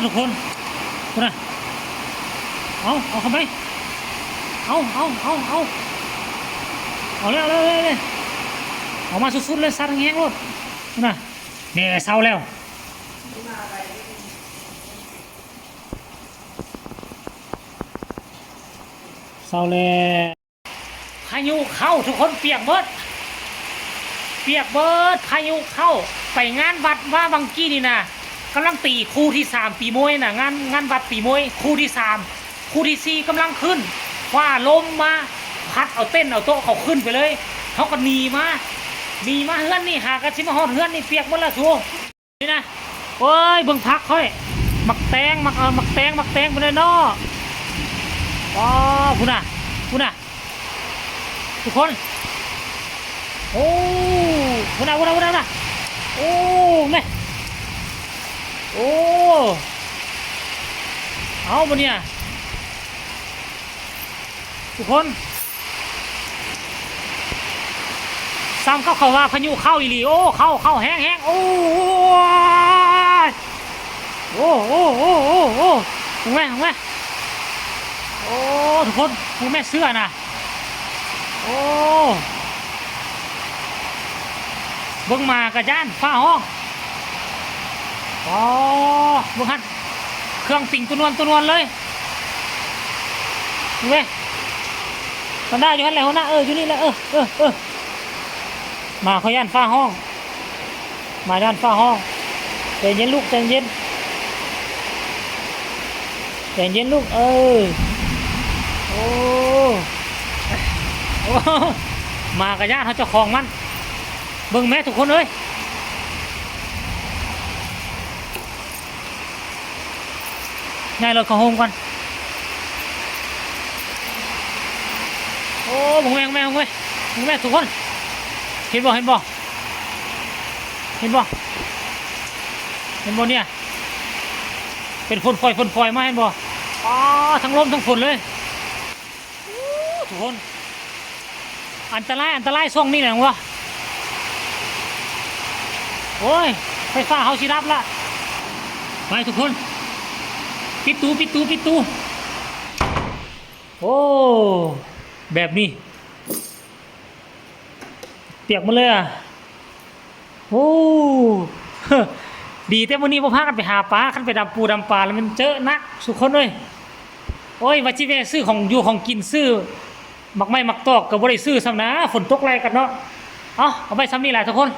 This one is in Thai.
ทุกคนดูนะเอาเข้าไปเอาเลยออกมาสุดๆเลยซัดแห้งๆรถดูนะเนี่ยเศร้าแล้วพายุเข้าทุกคนเปียกเบิดพายุเข้าไปงานวัดว่าบางกี้นี่นะกำลังตีคู่ที่3ปีมวยน่ะงานวัดปีมวยคู่ที่3คู่ที่4กำลังขึ้นว่าลมมาพัดเอาเต้นเอาโต๊ะเขาขึ้นไปเลยเขาก็หนีมาเฮือนนี่หากันชิมาฮอดเฮือนนี่เปียกหมดละทัวนี่นะโอ้ยเบิ่งพักค่อยมักแตงไปเลยเนาะอ๋อคุณน่ะทุกคนโอ้คุณน่ะโอ้แม่โอ้เอาปะเนี่ยทุกคนซ้ำเขาว่าพายุเข้าอีหลีโอ้เข้าแห้งโอ้ถูกไหมโอ้ทุกคนถูกไหมเสื้อน่ะโอ้เบิ่งมากระจานฟ้าห้องอ๋อเบิ่งฮั่นเครื่องติ่งตัวนวลเลยถูกไหมตอนได้อยู่ฮั่นแหละหัวหน้าอยู่นี่แหละมาเขาย่านฟ้าห้องใจเย็นลูกใจเย็นลูกโอ้มากระยาเขาจะคลองมันเบิ่งแม่ทุกคนเลยง่ายเลยเข้าโฮมกันโอ้ผมแม่ทุกคนเห็นบ่เนี่ยเป็นฝนฝอยมาเห็นบ่อ๋อทั้งลมทั้งฝนเลยทุกคนอันตรายช่วงนี้แหละวะโอ้ยไฟฟ้าเขาสิรับละไปทุกคนปิดตูโอ้แบบนี้เปียกหมดเลยอ่ะโอ้ดีแต่วันนี้พวกพากันไปหาปลาขันไปดำปูดำปลาแล้วมันเจอนักสุกคนเลยโอ้ยวัชิเวซื้อของกินซื้อมักตอกกับบริซื้อซ้ำนะฝนตกแรงกันเนาะเอาไปซ้ำนี่แหละทุกคน